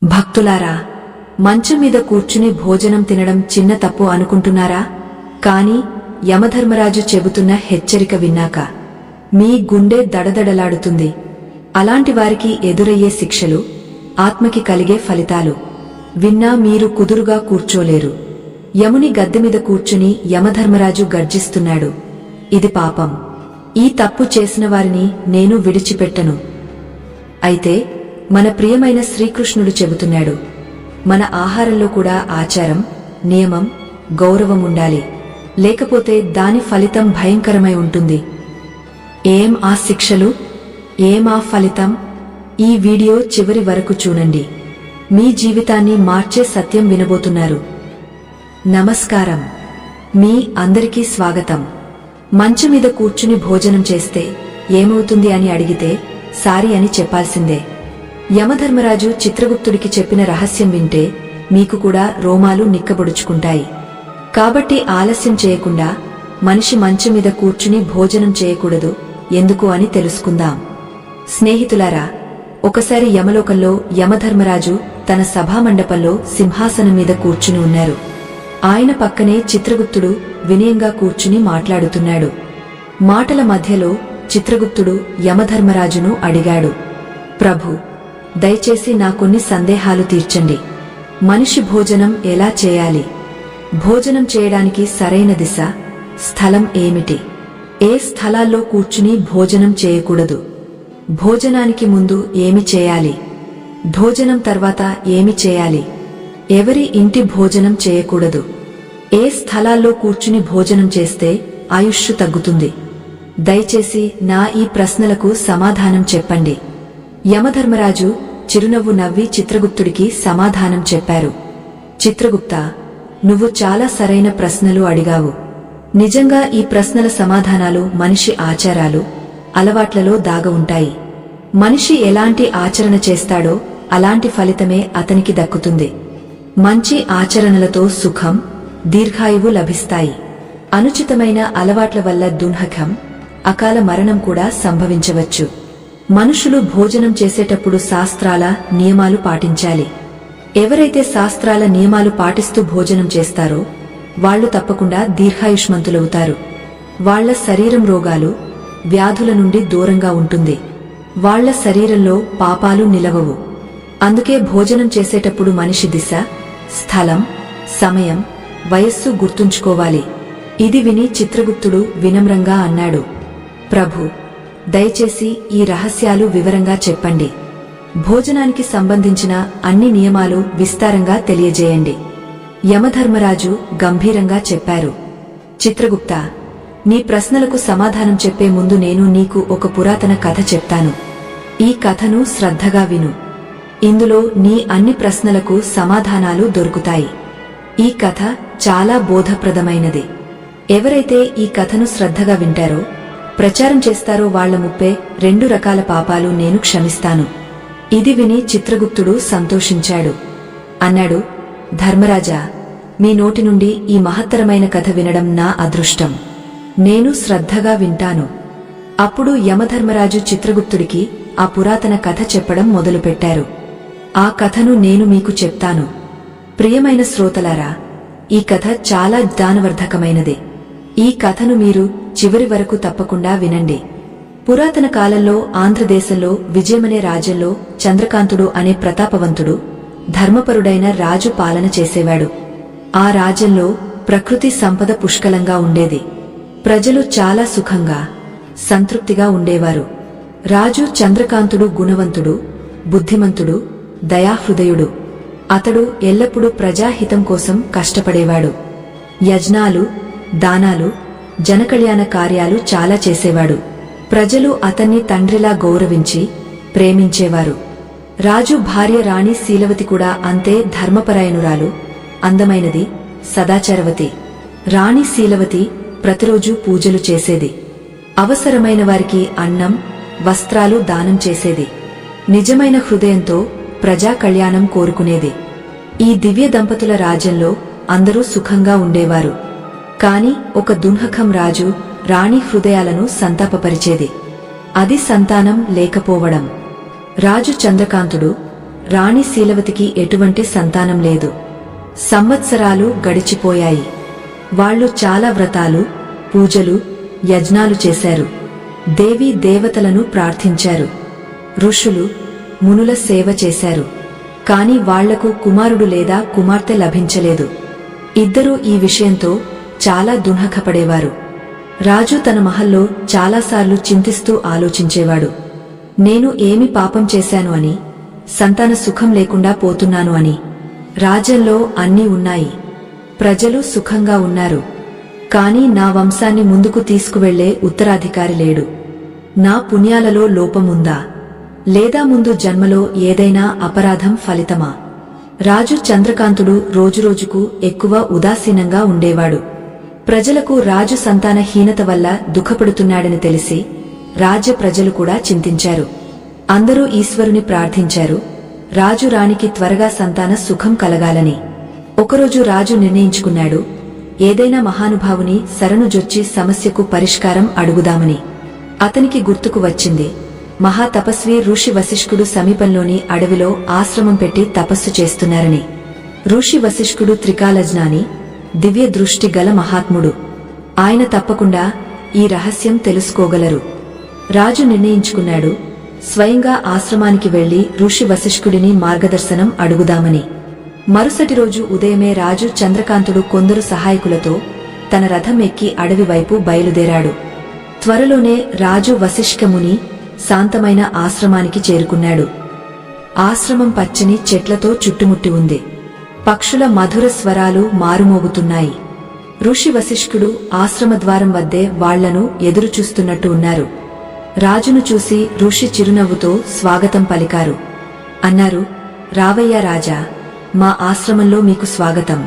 భక్తులారా, మంచం మీద కూర్చుని భోజనం తినడం చిన్న తప్పు అనుకుంటున్నారా? కాని యమధర్మరాజు చెబుతున్న హెచ్చరిక విన్నాక మీ గుండె దడదడలాడుతుంది. అలాంటి వారికి ఎదురయ్యే శిక్షలు, ఆత్మకి కలిగే ఫలితాలు విన్నా మీరు కుదురుగా కూర్చోలేరు. యముని గద్దెమీద కూర్చుని యమధర్మరాజు గర్జిస్తున్నాడు. ఇది పాపం. ఈ తప్పు చేసిన వారిని నేను విడిచిపెట్టను. అయితే మన ప్రియమైన శ్రీకృష్ణుడు చెబుతున్నాడు, మన ఆహారంలో కూడా ఆచారం, నియమం, గౌరవం ఉండాలి. లేకపోతే దాని ఫలితం భయంకరమై ఉంటుంది. ఏం ఆ శిక్షలు, ఏం ఆ ఫలితం? ఈ వీడియో చివరి వరకు చూడండి. మీ జీవితాన్ని మార్చే సత్యం వినబోతున్నారు. నమస్కారం. మీ అందరికీ స్వాగతం. మంచం మీద కూర్చుని భోజనం చేస్తే ఏమవుతుంది అని అడిగితే సారీ అని చెప్పాల్సిందే. యమధర్మరాజు చిత్రగుప్తుడికి చెప్పిన రహస్యం వింటే మీకు కూడా రోమాలు నిక్కబొడుచుకుంటాయి. కాబట్టి ఆలస్యం చేయకుండా మనిషి మంచం మీద కూర్చుని భోజనం చేయకూడదు ఎందుకు అని తెలుసుకుందాం. స్నేహితులారా, ఒకసారి యమలోకంలో యమధర్మరాజు తన సభామండపంలో సింహాసనం మీద కూర్చుని ఉన్నారు. ఆయన పక్కనే చిత్రగుప్తుడు వినయంగా కూర్చుని మాట్లాడుతున్నాడు. మాటల మధ్యలో చిత్రగుప్తుడు యమధర్మరాజును అడిగాడు, ప్రభు, దయచేసి నా కొన్ని సందేహాలు తీర్చండి. మనిషి భోజనం ఎలా చేయాలి? భోజనం చేయడానికి సరైన దిశ, స్థలం ఏమిటి? ఏ స్థలాల్లో కూర్చుని భోజనం చేయకూడదు? భోజనానికి ముందు ఏమి చేయాలి? భోజనం తర్వాత ఏమి చేయాలి? ఎవరి ఇంటి భోజనం చేయకూడదు? ఏ స్థలాల్లో కూర్చుని భోజనం చేస్తే ఆయుష్షు తగ్గుతుంది? దయచేసి నా ఈ ప్రశ్నలకు సమాధానం చెప్పండి. యమధర్మరాజు చిరునవ్వు నవ్వి చిత్రగుప్తుడికి సమాధానం చెప్పారు. చిత్రగుప్తా, నువ్వు చాలా సరైన ప్రశ్నలు అడిగావు. నిజంగా ఈ ప్రశ్నల సమాధానాలు మనిషి ఆచారాలు, అలవాట్లలో దాగ ఉంటాయి. మనిషి ఎలాంటి ఆచరణ చేస్తాడో అలాంటి ఫలితమే అతనికి దక్కుతుంది. మంచి ఆచరణలతో సుఖం, దీర్ఘాయువు లభిస్తాయి. అనుచితమైన అలవాట్ల వల్ల దుర్హకం, అకాల మరణం కూడా సంభవించవచ్చు. మనుషులు భోజనం చేసేటప్పుడు శాస్త్రాల నియమాలు పాటించాలి. ఎవరైతే శాస్త్రాల నియమాలు పాటిస్తూ భోజనం చేస్తారో వాళ్లు తప్పకుండా దీర్ఘాయుష్మంతులవుతారు. వాళ్ల శరీరం రోగాలు, వ్యాధుల నుండి దూరంగా ఉంటుంది. వాళ్ల శరీరంలో పాపాలు నిలవవు. అందుకే భోజనం చేసేటప్పుడు మనిషి దిశ, స్థలం, సమయం, వయస్సు గుర్తుంచుకోవాలి. ఇది విని చిత్రగుప్తుడు వినమ్రంగా అన్నాడు, ప్రభు, దయచేసి ఈ రహస్యాలు వివరంగా చెప్పండి. భోజనానికి సంబంధించిన అన్ని నియమాలు విస్తారంగా తెలియజేయండి. యమధర్మరాజు గంభీరంగా చెప్పారు. చిత్రగుప్తా, నీ ప్రశ్నలకు సమాధానం చెప్పే ముందు నేను నీకు ఒక పురాతన కథ చెప్తాను. ఈ కథను శ్రద్ధగా విను. ఇందులో నీ అన్ని ప్రశ్నలకు సమాధానాలు దొరుకుతాయి. ఈ కథ చాలా బోధప్రదమైనది. ఎవరైతే ఈ కథను శ్రద్ధగా వింటారో, ప్రచారం చేస్తారో వాళ్ల 32 రకాల పాపాలు నేను క్షమిస్తాను. ఇది విని చిత్రగుప్తుడు సంతోషించాడు. అన్నాడు, ధర్మరాజా, మీ నోటి నుండి ఈ మహత్తరమైన కథ వినడం నా అదృష్టం. నేను శ్రద్ధగా వింటాను. అప్పుడు యమధర్మరాజు చిత్రగుప్తుడికి ఆ పురాతన కథ చెప్పడం మొదలుపెట్టారు. ఆ కథను నేను మీకు చెప్తాను. ప్రియమైన శ్రోతలారా, ఈ కథ చాలా జ్ఞానవర్ధకమైనది. ఈ కథను మీరు చివరి వరకు తప్పకుండా వినండి. పురాతన కాలంలో ఆంధ్రదేశంలో విజయమనే రాజ్యంలో చంద్రకాంతుడు అనే ప్రతాపవంతుడు, ధర్మపరుడైన రాజు పాలన చేసేవాడు. ఆ రాజ్యంలో ప్రకృతి సంపద పుష్కలంగా ఉండేది. ప్రజలు చాలా సుఖంగా, సంతృప్తిగా ఉండేవారు. రాజు చంద్రకాంతుడు గుణవంతుడు, బుద్ధిమంతుడు, దయాహృదయుడు. అతడు ఎల్లప్పుడూ ప్రజాహితం కోసం కష్టపడేవాడు. యజ్ఞాలు, దానాలు, జనకళ్యాణ కార్యాలు చాలా చేసేవాడు. ప్రజలు అతన్ని తండ్రిలా గౌరవించి ప్రేమించేవారు. రాజు భార్య రాణి శీలవతి కూడా అంతే ధర్మపరాయణురాలు, అందమైనది, సదాచారవతి. రాణి శీలవతి ప్రతిరోజూ పూజలు చేసేది. అవసరమైన వారికి అన్నం, వస్త్రాలు దానం చేసేది. నిజమైన హృదయంతో ప్రజా కళ్యాణం కోరుకునేది. ఈ దివ్య దంపతుల రాజ్యంలో అందరూ సుఖంగా ఉండేవారు. కాని ఒక దుర్హకం రాజు రాణి హృదయాలను సంతాపపరిచేది. అది సంతానం లేకపోవడం. రాజు చంద్రకాంతుడు రాణి శీలవతికి ఎటువంటి సంతానం లేదు. సంవత్సరాలు గడిచిపోయాయి. వాళ్ళు చాలా వ్రతాలు, పూజలు, యజ్ఞాలు చేశారు. దేవీ దేవతలను ప్రార్థించారు. ఋషులు, మునుల సేవ చేశారు. కాని వాళ్లకు కుమారుడు లేదా కుమార్తె లభించలేదు. ఇద్దరూ ఈ విషయంతో చాలా దుఃఖపడేవారు. రాజు తన మహల్లో చాలాసార్లు చింతిస్తూ ఆలోచించేవాడు. నేను ఏమి పాపం చేశాను అని, సంతాన సుఖం లేకుండా పోతున్నాను అని. రాజ్యంలో అన్నీ ఉన్నాయి, ప్రజలు సుఖంగా ఉన్నారు. కాని నా వంశాన్ని ముందుకు తీసుకువెళ్లే ఉత్తరాధికారి లేడు. నా పుణ్యాలలో లోపముందా, లేదా ముందు జన్మలో ఏదైనా అపరాధం ఫలితమా? రాజు చంద్రకాంతుడు రోజురోజుకు ఎక్కువ ఉదాసీనంగా ఉండేవాడు. ప్రజలకు రాజు సంతానహీనత వల్ల దుఃఖపడుతున్నాడని తెలిసి రాజ్య ప్రజలు కూడా చింతించారు. అందరూ ఈశ్వరుని ప్రార్థించారు, రాజు రాణికి త్వరగా సంతాన సుఖం కలగాలని. ఒకరోజు రాజు నిర్ణయించుకున్నాడు, ఏదైనా మహానుభావుని శరణుజొచ్చి సమస్యకు పరిష్కారం అడుగుదామని. అతనికి గుర్తుకు వచ్చింది, మహాతపస్వి ఋషి వశిష్ఠుడు సమీపంలోని అడవిలో ఆశ్రమం పెట్టి తపస్సు చేస్తున్నారని. ఋషి వశిష్ఠుడు త్రికాలజ్ఞాని, దివ్య దృష్టి గల మహాత్ముడు. ఆయన తప్పకుండా ఈ రహస్యం తెలుసుకోగలరు. రాజు నిర్ణయించుకున్నాడు, స్వయంగా ఆశ్రమానికి వెళ్లి ఋషి వశిష్ఠుడిని మార్గదర్శనం అడుగుదామని. మరుసటి రోజు ఉదయమే రాజు చంద్రకాంతుడు కొందరు సహాయకులతో తన రథం ఎక్కి అడవి వైపు బయలుదేరాడు. త్వరలోనే రాజు వశిష్ఠముని శాంతమైన ఆశ్రమానికి చేరుకున్నాడు. ఆశ్రమం పచ్చని చెట్లతో చుట్టుముట్టి ఉంది. పక్షుల మధుర స్వరాలు మారుమోగుతున్నాయి. ఋషి వశిష్ఠుడు ఆశ్రమద్వారం వద్దే వాళ్లను ఎదురుచూస్తున్నట్టు ఉన్నారు. రాజును చూసి ఋషి చిరునవ్వుతో స్వాగతం పలికారు. అన్నారు, రావయ్యా రాజా, మా ఆశ్రమంలో మీకు స్వాగతం.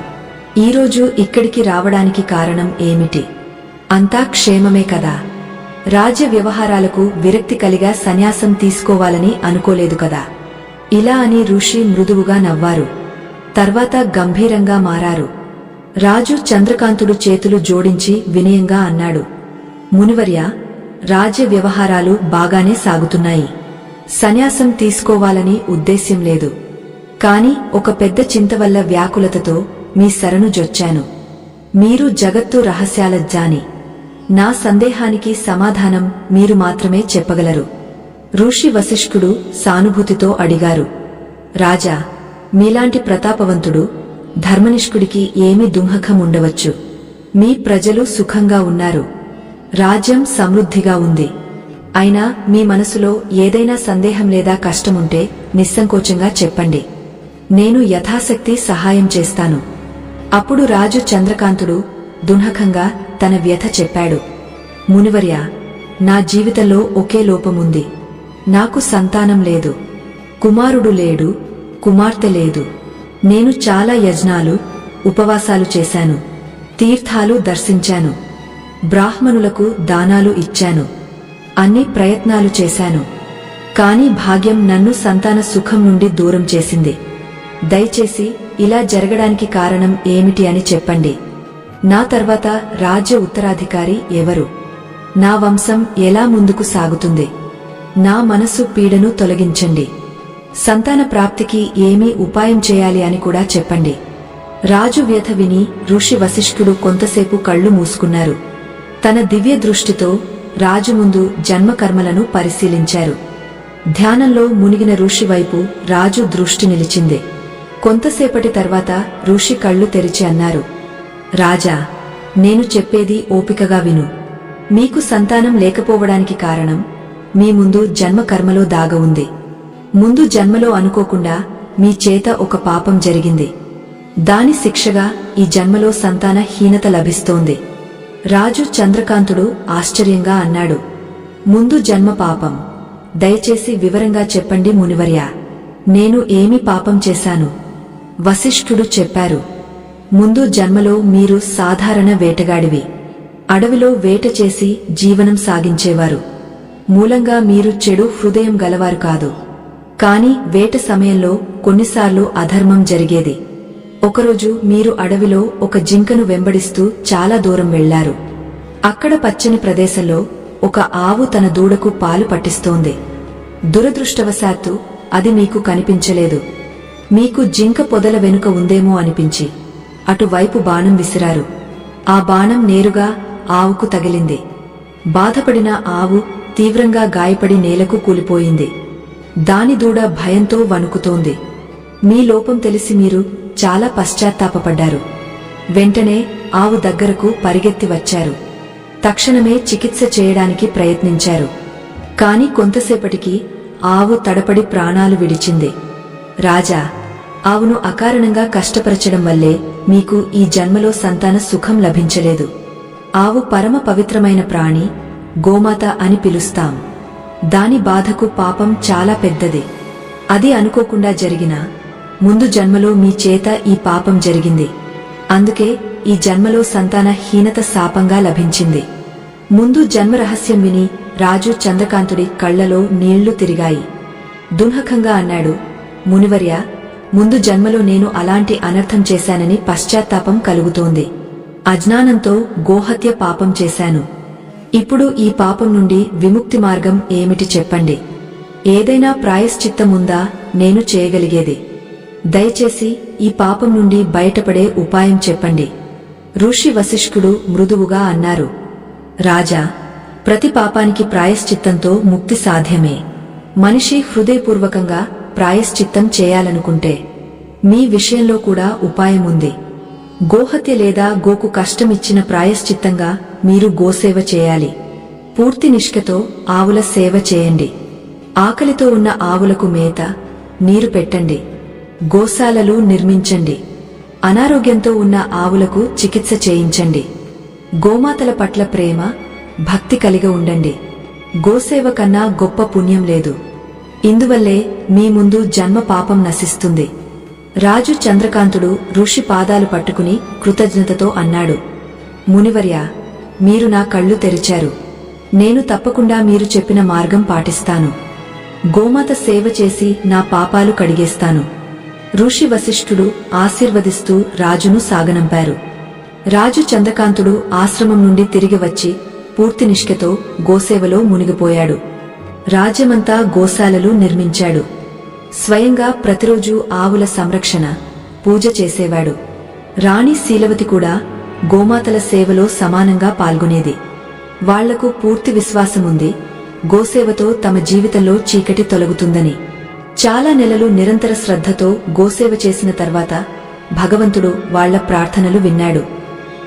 ఈరోజు ఇక్కడికి రావడానికి కారణం ఏమిటి? అంతా క్షేమమే కదా? రాజ్య వ్యవహారాలకు విరక్తి కలిగా సన్యాసం తీసుకోవాలని అనుకోలేదు కదా? ఇలా అని ఋషి మృదువుగా నవ్వారు. తర్వాత గంభీరంగా మారారు. రాజు చంద్రకాంతుడు చేతులు జోడించి వినయంగా అన్నాడు, మునివర్య, రాజ్య వ్యవహారాలు బాగానే సాగుతున్నాయి. సన్యాసం తీసుకోవాలని ఉద్దేశ్యం లేదు. కాని ఒక పెద్ద చింత వల్ల వ్యాకులతతో మీ శరణు జొచ్చాను. మీరు జగత్తు రహస్యాల జ్ఞాని. నా సందేహానికి సమాధానం మీరు మాత్రమే చెప్పగలరు. ఋషి వశిష్ఠుడు సానుభూతితో అడిగారు, రాజా, మీలాంటి ప్రతాపవంతుడు ధర్మనిష్ఠుడికి ఏమి దుఃఖం ఉండవచ్చు? మీ ప్రజలు సుఖంగా ఉన్నారు, రాజ్యం సమృద్ధిగా ఉంది. అయినా మీ మనసులో ఏదైనా సందేహం లేదా కష్టముంటే నిస్సంకోచంగా చెప్పండి. నేను యథాశక్తి సహాయం చేస్తాను. అప్పుడు రాజు చంద్రకాంతుడు దుఃఖంగా తన వ్యథ చెప్పాడు. మునివర్య, నా జీవితంలో ఒకే లోపముంది. నాకు సంతానం లేదు, కుమారుడు లేడు, కుమార్తె లేదు. నేను చాలా యజ్ఞాలు, ఉపవాసాలు చేశాను, తీర్థాలు దర్శించాను, బ్రాహ్మణులకు దానాలు ఇచ్చాను, అన్ని ప్రయత్నాలు చేశాను. కాని భాగ్యం నన్ను సంతాన సుఖం నుండి దూరం చేసింది. దయచేసి ఇలా జరగడానికి కారణం ఏమిటి అని చెప్పండి. నా తర్వాత రాజ్య ఉత్తరాధికారి ఎవరు? నా వంశం ఎలా ముందుకు సాగుతుంది? నా మనసు పీడను తొలగించండి. సంతాన ప్రాప్తికి ఏమీ ఉపాయం చేయాలి అని కూడా చెప్పండి. రాజు వ్యథ విని ఋషి వశిష్ఠుడు కొంతసేపు కళ్ళు మూసుకున్నారు. తన దివ్య దృష్టితో రాజు ముందు జన్మకర్మలను పరిశీలించారు. ధ్యానంలో మునిగిన ఋషి వైపు రాజు దృష్టి నిలిచింది. కొంతసేపటి తర్వాత ఋషి కళ్ళు తెరిచి అన్నారు, రాజా, నేను చెప్పేది ఓపికగా విను. మీకు సంతానం లేకపోవడానికి కారణం మీ ముందు జన్మకర్మలో దాగ ఉంది. ముందు జన్మలో అనుకోకుండా మీ చేత ఒక పాపం జరిగింది. దాని శిక్షగా ఈ జన్మలో సంతాన హీనత లభిస్తోంది. రాజు చంద్రకాంతుడు ఆశ్చర్యంగా అన్నాడు, ముందు జన్మ పాపం? దయచేసి వివరంగా చెప్పండి మునివర్య. నేను ఏమి పాపం చేశాను? వశిష్ఠుడు చెప్పారు, ముందు జన్మలో మీరు సాధారణ వేటగాడివి. అడవిలో వేట చేసి జీవనం సాగించేవారు. మూలంగా మీరు చెడు హృదయం గలవారు కాదు. కాని వేట సమయంలో కొన్నిసార్లు అధర్మం జరిగేది. ఒకరోజు మీరు అడవిలో ఒక జింకను వెంబడిస్తూ చాలా దూరం వెళ్లారు. అక్కడ పచ్చని ప్రదేశంలో ఒక ఆవు తన దూడకు పాలు పట్టిస్తోంది. దురదృష్టవశాత్తు అది మీకు కనిపించలేదు. మీకు జింక పొదల వెనుక ఉందేమో అనిపించి అటువైపు బాణం విసిరారు. ఆ బాణం నేరుగా ఆవుకు తగిలింది. బాధపడిన ఆవు తీవ్రంగా గాయపడి నేలకు కూలిపోయింది. దాని దూడ భయంతో వణుకుతోంది. మీ లోపం తెలిసి మీరు చాలా పశ్చాత్తాపపడ్డారు. వెంటనే ఆవు దగ్గరకు పరిగెత్తి వచ్చారు. తక్షణమే చికిత్స చేయడానికి ప్రయత్నించారు. కాని కొంతసేపటికి ఆవు తడపడి ప్రాణాలు విడిచింది. రాజా, ఆవును అకారణంగా కష్టపరచడం వల్లే మీకు ఈ జన్మలో సంతాన సుఖం లభించలేదు. ఆవు పరమ పవిత్రమైన ప్రాణి, గోమాత అని పిలుస్తాం. దాని బాధకు పాపం చాలా పెద్దది. అది అనుకోకుండా జరిగిన ముందు జన్మలో మీ చేత ఈ పాపం జరిగింది. అందుకే ఈ జన్మలో సంతాన హీనత శాపంగా లభించింది. ముందు జన్మ రహస్యం విని రాజు చంద్రకాంతుడి కళ్లలో నీళ్లు తిరిగాయి. దున్హకంగా అన్నాడు, మునివర్య, ముందు జన్మలో నేను అలాంటి అనర్థం చేశానని పశ్చాత్తాపం కలుగుతోంది. అజ్ఞానంతో గోహత్య పాపం చేశాను. ఇప్పుడు ఈ పాపం నుండి విముక్తి మార్గం ఏమిటి చెప్పండి. ఏదైనా ప్రాయశ్చిత్తముందా నేను చేయగలిగేది? దయచేసి ఈ పాపం నుండి బయటపడే ఉపాయం చెప్పండి. ఋషి వశిష్ఠుడు మృదువుగా అన్నారు, రాజా, ప్రతి పాపానికి ప్రాయశ్చిత్తంతో ముక్తి సాధ్యమే. మనిషి హృదయపూర్వకంగా ప్రాయశ్చిత్తం చేయాలనుకుంటే మీ విషయంలో కూడా ఉపాయముంది. గోహత్య లేదా గోకు కష్టమిచ్చిన ప్రాయశ్చిత్తంగా మీరు గోసేవ చేయాలి. పూర్తి నిష్ఠతో ఆవుల సేవ చేయండి. ఆకలితో ఉన్న ఆవులకు మేత, నీరు పెట్టండి. గోశాలలు నిర్మించండి. అనారోగ్యంతో ఉన్న ఆవులకు చికిత్స చేయించండి. గోమాతల పట్ల ప్రేమ, భక్తి కలిగి ఉండండి. గోసేవ కన్నా గొప్ప పుణ్యం లేదు. ఇందువల్లే మీ ముందు జన్మ పాపం నశిస్తుంది. రాజు చంద్రకాంతుడు ఋషి పాదాలు పట్టుకుని కృతజ్ఞతతో అన్నాడు, మునివర్య, మీరు నా కళ్ళు తెరిచారు. నేను తప్పకుండా మీరు చెప్పిన మార్గం పాటిస్తాను. గోమాత సేవ చేసి నా పాపాలు కడిగేస్తాను. ఋషి వశిష్ఠుడు ఆశీర్వదిస్తూ రాజును సాగనంపారు. రాజు చంద్రకాంతుడు ఆశ్రమం నుండి తిరిగి వచ్చి పూర్తి నిష్ఠతో గోసేవలో మునిగిపోయాడు. రాజ్యమంతా గోశాలలు నిర్మించాడు. స్వయంగా ప్రతిరోజు ఆవుల సంరక్షణ, పూజ చేసేవాడు. రాణి శీలవతి కూడా గోమాతల సేవలో సమానంగా పాల్గొనేది. వాళ్లకు పూర్తి విశ్వాసముంది, గోసేవతో తమ జీవితంలో చీకటి తొలగుతుందని. చాలా నెలలు నిరంతర శ్రద్ధతో గోసేవ చేసిన తర్వాత భగవంతుడు వాళ్ల ప్రార్థనలు విన్నాడు.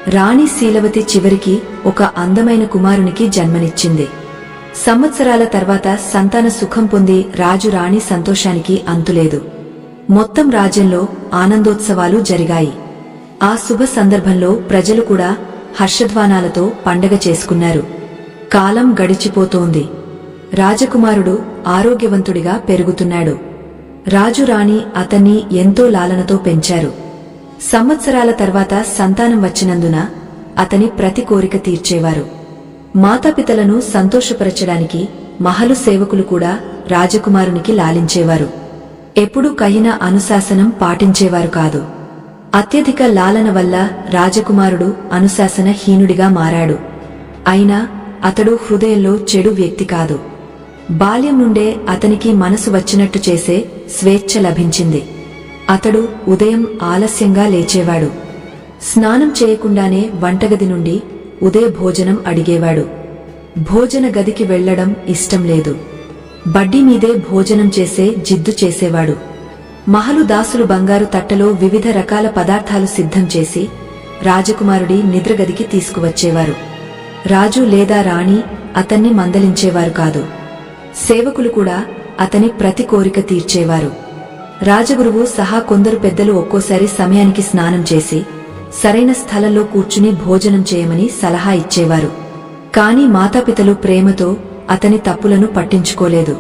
రాణి శీలవతి చివరికి ఒక అందమైన కుమారునికి జన్మనిచ్చింది. సంవత్సరాల తర్వాత సంతాన సుఖం పొంది రాజు రాణి సంతోషానికి అంతులేదు. మొత్తం రాజ్యంలో ఆనందోత్సవాలు జరిగాయి. ఆ శుభ సందర్భంలో ప్రజలు కూడా హర్షధ్వానాలతో పండగ చేసుకున్నారు. కాలం గడిచిపోతోంది. రాజకుమారుడు ఆరోగ్యవంతుడిగా పెరుగుతున్నాడు. రాజు రాణి అతన్ని ఎంతో లాలనతో పెంచారు. సంవత్సరాల తర్వాత సంతానం వచ్చినందున అతని ప్రతి కోరిక తీర్చేవారు. మాతాపితలను సంతోషపరచడానికి మహలు సేవకులు కూడా రాజకుమారునికి లాలించేవారు. ఎప్పుడూ కహిన అనుశాసనం పాటించేవారు కాదు. అత్యధిక లాలన వల్ల రాజకుమారుడు అనుశాసన హీనుడిగా మారాడు. అయినా అతడు హృదయంలో చెడు వ్యక్తి కాదు. బాల్యం నుండే అతనికి మనసు వచ్చినట్టు చేసే స్వేచ్ఛ లభించింది. అతడు ఉదయం ఆలస్యంగా లేచేవాడు. స్నానం చేయకుండానే వంటగది నుండి ఉదయ భోజనం అడిగేవాడు. భోజన గదికి వెళ్లడం ఇష్టం లేదు. బడ్డీ మీదే భోజనం చేసే జిద్దు చేసేవాడు. మహలు దాసులు బంగారు తట్టలో వివిధ రకాల పదార్థాలు సిద్ధం చేసి రాజకుమారుడి నిద్రగదికి తీసుకువచ్చేవారు. రాజు లేదా రాణి అతన్ని మందలించేవారు కాదు. సేవకులు కూడా అతని ప్రతి కోరిక తీర్చేవారు. రాజగురువు సహా కొందరు పెద్దలు ఒక్కోసారి సమయానికి స్నానం చేసి సరైన స్థలంలో కూర్చుని భోజనం చేయమని సలహా ఇచ్చేవారు. కాని మాతాపితలు ప్రేమతో అతని తప్పులను పట్టించుకోలేదు.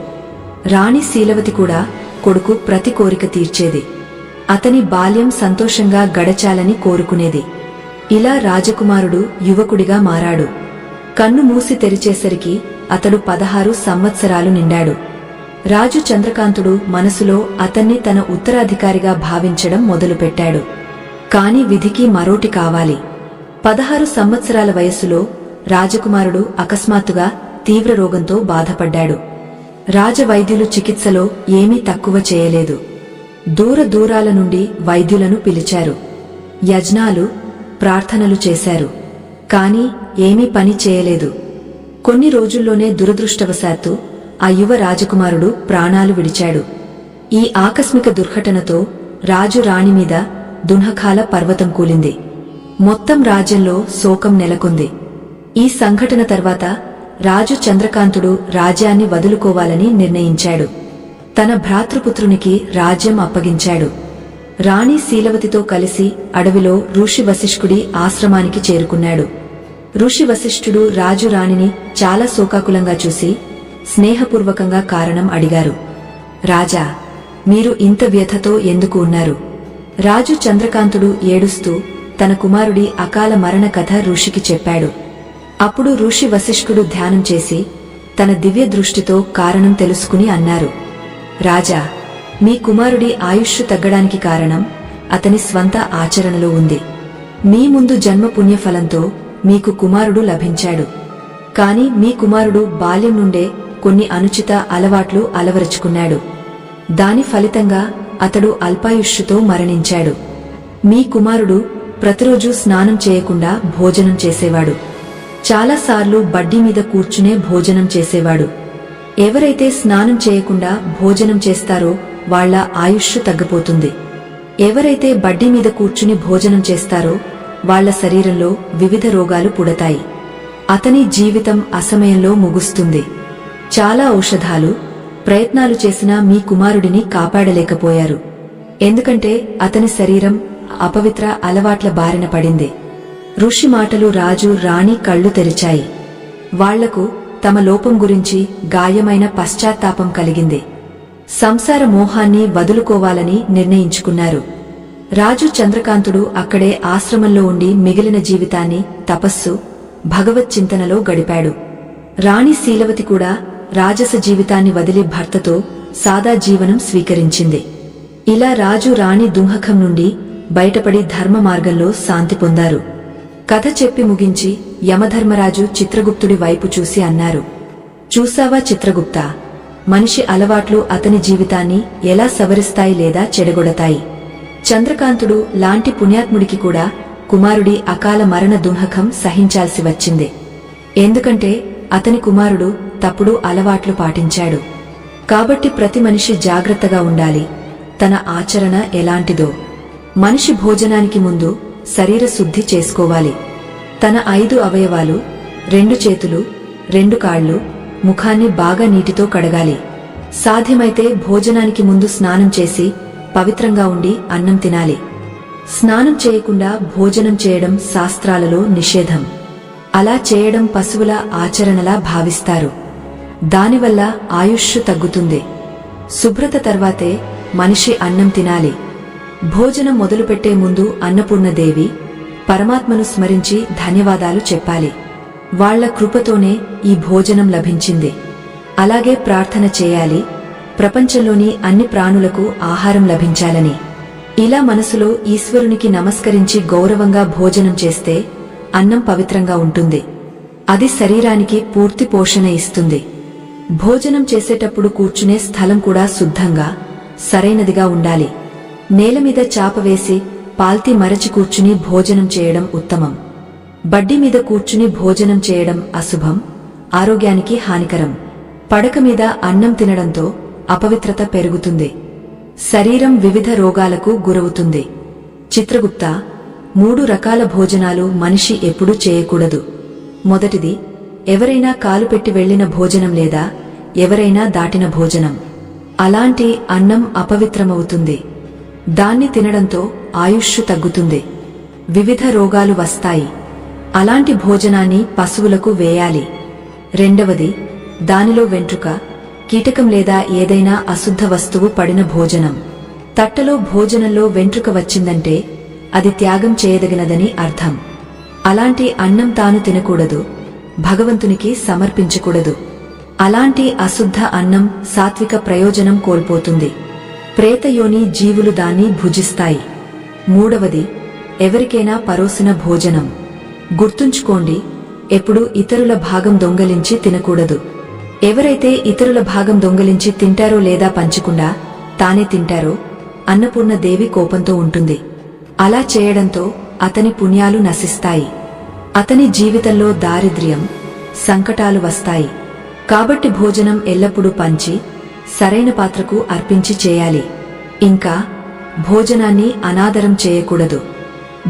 రాణి శీలవతి కూడా కొడుకు ప్రతి కోరిక తీర్చేది. అతని బాల్యం సంతోషంగా గడచాలని కోరుకునేది. ఇలా రాజకుమారుడు యువకుడిగా మారాడు. కన్ను మూసి తెరిచేసరికి అతడు 16 సంవత్సరాలు నిండాడు. రాజు చంద్రకాంతుడు మనసులో అతన్ని తన ఉత్తరాధికారిగా భావించడం మొదలుపెట్టాడు. కాని విధికి మరోటి కావాలి. 16 సంవత్సరాల వయస్సులో రాజకుమారుడు అకస్మాత్తుగా తీవ్ర రోగంతో బాధపడ్డాడు. రాజవైద్యులు చికిత్సలో ఏమీ తక్కువ చేయలేదు. దూర దూరాల నుండి వైద్యులను పిలిచారు. యజ్ఞాలు, ప్రార్థనలు చేశారు. కాని ఏమీ పని చేయలేదు. కొన్ని రోజుల్లోనే దురదృష్టవశాత్తు ఆ యువ రాజకుమారుడు ప్రాణాలు విడిచాడు. ఈ ఆకస్మిక దుర్ఘటనతో రాజు రాణి మీద దున్హఖాల పర్వతం కూలింది. మొత్తం రాజ్యంలో శోకం నెలకొంది. ఈ సంఘటన తర్వాత రాజు చంద్రకాంతుడు రాజ్యాన్ని వదులుకోవాలని నిర్ణయించాడు. తన భ్రాతృపుత్రునికి రాజ్యం అప్పగించాడు. రాణి శీలవతితో కలిసి అడవిలో ఋషి వశిష్ఠుడి ఆశ్రమానికి చేరుకున్నాడు. ఋషి వశిష్ఠుడు రాజు రాణిని చాలా శోకాకులంగా చూసి స్నేహపూర్వకంగా కారణం అడిగారు. రాజా, మీరు ఇంత వ్యథతో ఎందుకు ఉన్నారు? రాజు చంద్రకాంతుడు ఏడుస్తూ తన కుమారుడి అకాల మరణ కథ ఋషికి చెప్పాడు. అప్పుడు ఋషి వశిష్ఠుడు ధ్యానం చేసి తన దివ్య దృష్టితో కారణం తెలుసుకుని అన్నారు. రాజా, మీ కుమారుడి ఆయుష్ తగ్గడానికి కారణం అతని స్వంత ఆచరణలో ఉంది. మీ ముందు జన్మ పుణ్యఫలంతో మీకు కుమారుడు లభించాడు. కాని మీ కుమారుడు బాల్యం నుండే కొన్ని అనుచిత అలవాట్లు అలవరుచుకున్నాడు. దాని ఫలితంగా అతడు అల్పాయుష్షుతో మరణించాడు. మీ కుమారుడు ప్రతిరోజూ స్నానం చేయకుండా భోజనం చేసేవాడు. చాలాసార్లు బడ్డీ మీద కూర్చునే భోజనం చేసేవాడు. ఎవరైతే స్నానం చేయకుండా భోజనం చేస్తారో వాళ్ల ఆయుష్షు తగ్గిపోతుంది. ఎవరైతే బడ్డీ మీద కూర్చుని భోజనం చేస్తారో వాళ్ల శరీరంలో వివిధ రోగాలు పుడతాయి. అతని జీవితం అసమయంలో ముగుస్తుంది. చాలా ఔషధాలు, ప్రయత్నాలు చేసినా మీ కుమారుడిని కాపాడలేకపోయారు. ఎందుకంటే అతని శరీరం అపవిత్ర అలవాట్ల బారిన పడింది. ఋషి మాటలు రాజు రాణి కళ్ళు తెరిచాయి. వాళ్లకు తమ లోపం గురించి గాయమైన పశ్చాత్తాపం కలిగింది. సంసార మోహాన్ని వదులుకోవాలని నిర్ణయించుకున్నారు. రాజు చంద్రకాంతుడు అక్కడే ఆశ్రమంలో ఉండి మిగిలిన జీవితాన్ని తపస్సు, భగవత్ చింతనలో గడిపాడు. రాణి శీలవతి కూడా రాజస జీవితాన్ని వదిలి భర్తతో సాదా జీవనం స్వీకరించింది. ఇలా రాజు రాణి దుంహకం నుండి బయటపడి ధర్మ మార్గంలో శాంతి పొందారు. కథ చెప్పి ముగించి యమధర్మరాజు చిత్రగుప్తుడి వైపు చూసి అన్నారు. చూసావా చిత్రగుప్తా, మనిషి అలవాట్లు అతని జీవితాన్ని ఎలా సవరిస్తాయి లేదా చెడగొడతాయి. చంద్రకాంతుడు లాంటి పుణ్యాత్ముడికి కూడా కుమారుడి అకాల మరణ దుంహకం సహించాల్సి వచ్చింది. ఎందుకంటే అతని కుమారుడు తప్పుడు అలవాట్లు పాటించాడు. కాబట్టి ప్రతి మనిషి జాగ్రత్తగా ఉండాలి. తన ఆచరణ ఎలాంటిదో. మనిషి భోజనానికి ముందు శరీర శుద్ధి చేసుకోవాలి. తన 5 అవయవాలు, 2 చేతులు, 2 కాళ్లు, ముఖాన్ని బాగా నీటితో కడగాలి. సాధ్యమైతే భోజనానికి ముందు స్నానం చేసి పవిత్రంగా ఉండి అన్నం తినాలి. స్నానం చేయకుండా భోజనం చేయడం శాస్త్రాలలో నిషేధం. అలా చేయడం పశువుల ఆచరణలా భావిస్తారు. దానివల్ల ఆయుష్షు తగ్గుతుంది. శుభ్రత తర్వాతే మనిషి అన్నం తినాలి. భోజనం మొదలుపెట్టే ముందు అన్నపూర్ణదేవి, పరమాత్మను స్మరించి ధన్యవాదాలు చెప్పాలి. వాళ్ల కృపతోనే ఈ భోజనం లభించింది. అలాగే ప్రార్థన చేయాలి, ప్రపంచంలోని అన్ని ప్రాణులకు ఆహారం లభించాలని. ఇలా మనసులో ఈశ్వరునికి నమస్కరించి గౌరవంగా భోజనం చేస్తే అన్నం పవిత్రంగా ఉంటుంది. అది శరీరానికి పూర్తి పోషణ ఇస్తుంది. భోజనం చేసేటప్పుడు కూర్చునే స్థలం కూడా శుద్ధంగా, సరైనదిగా ఉండాలి. నేలమీద చాప వేసి పాల్తీ మరచి కూర్చుని భోజనం చేయడం ఉత్తమం. బడ్డీ మీద కూర్చుని భోజనం చేయడం అశుభం, ఆరోగ్యానికి హానికరం. పడక మీద అన్నం తినడంతో అపవిత్రత పెరుగుతుంది. శరీరం వివిధ రోగాలకు గురవుతుంది. చిత్రగుప్త, 3 రకాల భోజనాలు మనిషి ఎప్పుడూ చేయకూడదు. మొదటిది, ఎవరైనా కాలు పెట్టి వెళ్లిన భోజనం లేదా ఎవరైనా దాటిన భోజనం. అలాంటి అన్నం అపవిత్రమవుతుంది. దాన్ని తినడంతో ఆయుష్షు తగ్గుతుంది. వివిధ రోగాలు వస్తాయి. అలాంటి భోజనాన్ని పశువులకు వేయాలి. రెండవది, దానిలో వెంట్రుక, కీటకం లేదా ఏదైనా అశుద్ధ వస్తువు పడిన భోజనం. తట్టలో భోజనంలో వెంట్రుక వచ్చిందంటే అది త్యాగం చేయదగినదని అర్థం. అలాంటి అన్నం తాను తినకూడదు, భగవంతునికి సమర్పించకూడదు. అలాంటి అశుద్ధ అన్నం సాత్విక ప్రయోజనం కోల్పోతుంది. ప్రేతయోని జీవులు దాన్ని భుజిస్తాయి. మూడవది, ఎవరికైనా పరోసిన భోజనం. గుర్తుంచుకోండి, ఎప్పుడూ ఇతరుల భాగం దొంగలించి తినకూడదు. ఎవరైతే ఇతరుల భాగం దొంగిలించి తింటారో లేదా పంచకుండా తానే తింటారో అన్నపూర్ణదేవి కోపంతో ఉంటుంది. అలా చేయడంతో అతని పుణ్యాలు నశిస్తాయి. అతని జీవితంలో దారిద్ర్యం, సంకటాలు వస్తాయి. కాబట్టి భోజనం ఎల్లప్పుడూ పంచి సరైన పాత్రకు అర్పించి చేయాలి. ఇంకా భోజనాన్ని అనాదరం చేయకూడదు.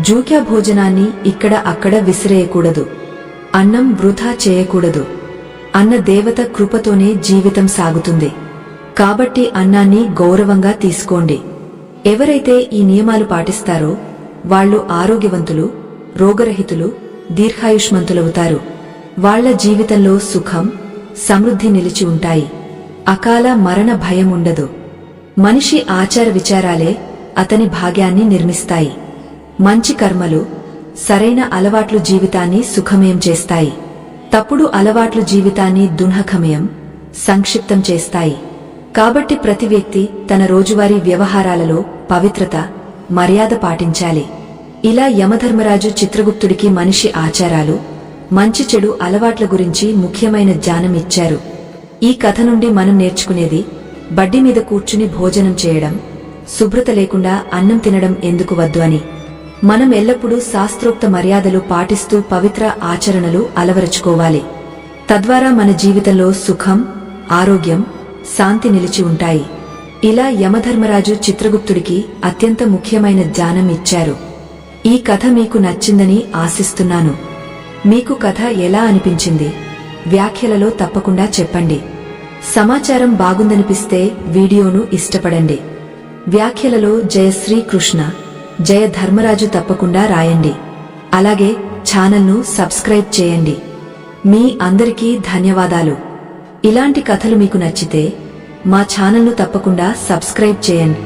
జూక్యా భోజనాన్ని ఇక్కడ అక్కడ విసిరేయకూడదు. అన్నం వృధా చేయకూడదు. అన్న దేవత కృపతోనే జీవితం సాగుతుంది. కాబట్టి అన్నాన్ని గౌరవంగా తీసుకోండి. ఎవరైతే ఈ నియమాలు పాటిస్తారో వాళ్ళు ఆరోగ్యవంతులు, రోగరహితులు, దీర్ఘాయుష్మంతులవుతారు. వాళ్ల జీవితంలో సుఖం, సమృద్ధి నిలిచి ఉంటాయి. అకాల మరణ భయం ఉండదు. మనిషి ఆచార విచారాలే అతని భాగ్యాన్ని నిర్మిస్తాయి. మంచి కర్మలు, సరైన అలవాట్లు జీవితాన్ని సుఖమయం చేస్తాయి. తప్పుడు అలవాట్లు జీవితాన్ని దుఃఖమయం, సంక్షిప్తం చేస్తాయి. కాబట్టి ప్రతి వ్యక్తి తన రోజువారీ వ్యవహారాలలో పవిత్రత, మర్యాద పాటించాలి. ఇలా యమధర్మరాజు చిత్రగుప్తుడికి మనిషి ఆచారాలు, మంచి చెడు అలవాట్ల గురించి ముఖ్యమైన జ్ఞానం ఇచ్చారు. ఈ కథ నుండి మనం నేర్చుకునేది బడ్డి మీద కూర్చుని భోజనం చేయడం, శుభ్రత లేకుండా అన్నం తినడం ఎందుకు వద్దు అని. మనం ఎల్లప్పుడూ శాస్త్రోక్త మర్యాదలు పాటిస్తూ పవిత్ర ఆచరణలు అలవరుచుకోవాలి. తద్వారా మన జీవితంలో సుఖం, ఆరోగ్యం, శాంతి నిలిచి ఉంటాయి. ఇలా యమధర్మరాజు చిత్రగుప్తుడికి అత్యంత ముఖ్యమైన జ్ఞానం ఇచ్చారు. ఈ కథ మీకు నచ్చిందని ఆశిస్తున్నాను. మీకు కథ ఎలా అనిపించింది వ్యాఖ్యలలో తప్పకుండా చెప్పండి. సమాచారం బాగుందనిపిస్తే వీడియోను ఇష్టపడండి. వ్యాఖ్యలలో జయ శ్రీకృష్ణ, జయ ధర్మరాజు తప్పకుండా రాయండి. అలాగే ఛానల్ను సబ్స్క్రైబ్ చేయండి. మీ అందరికీ ధన్యవాదాలు. ఇలాంటి కథలు మీకు నచ్చితే మా ఛానల్ను తప్పకుండా సబ్స్క్రైబ్ చేయండి.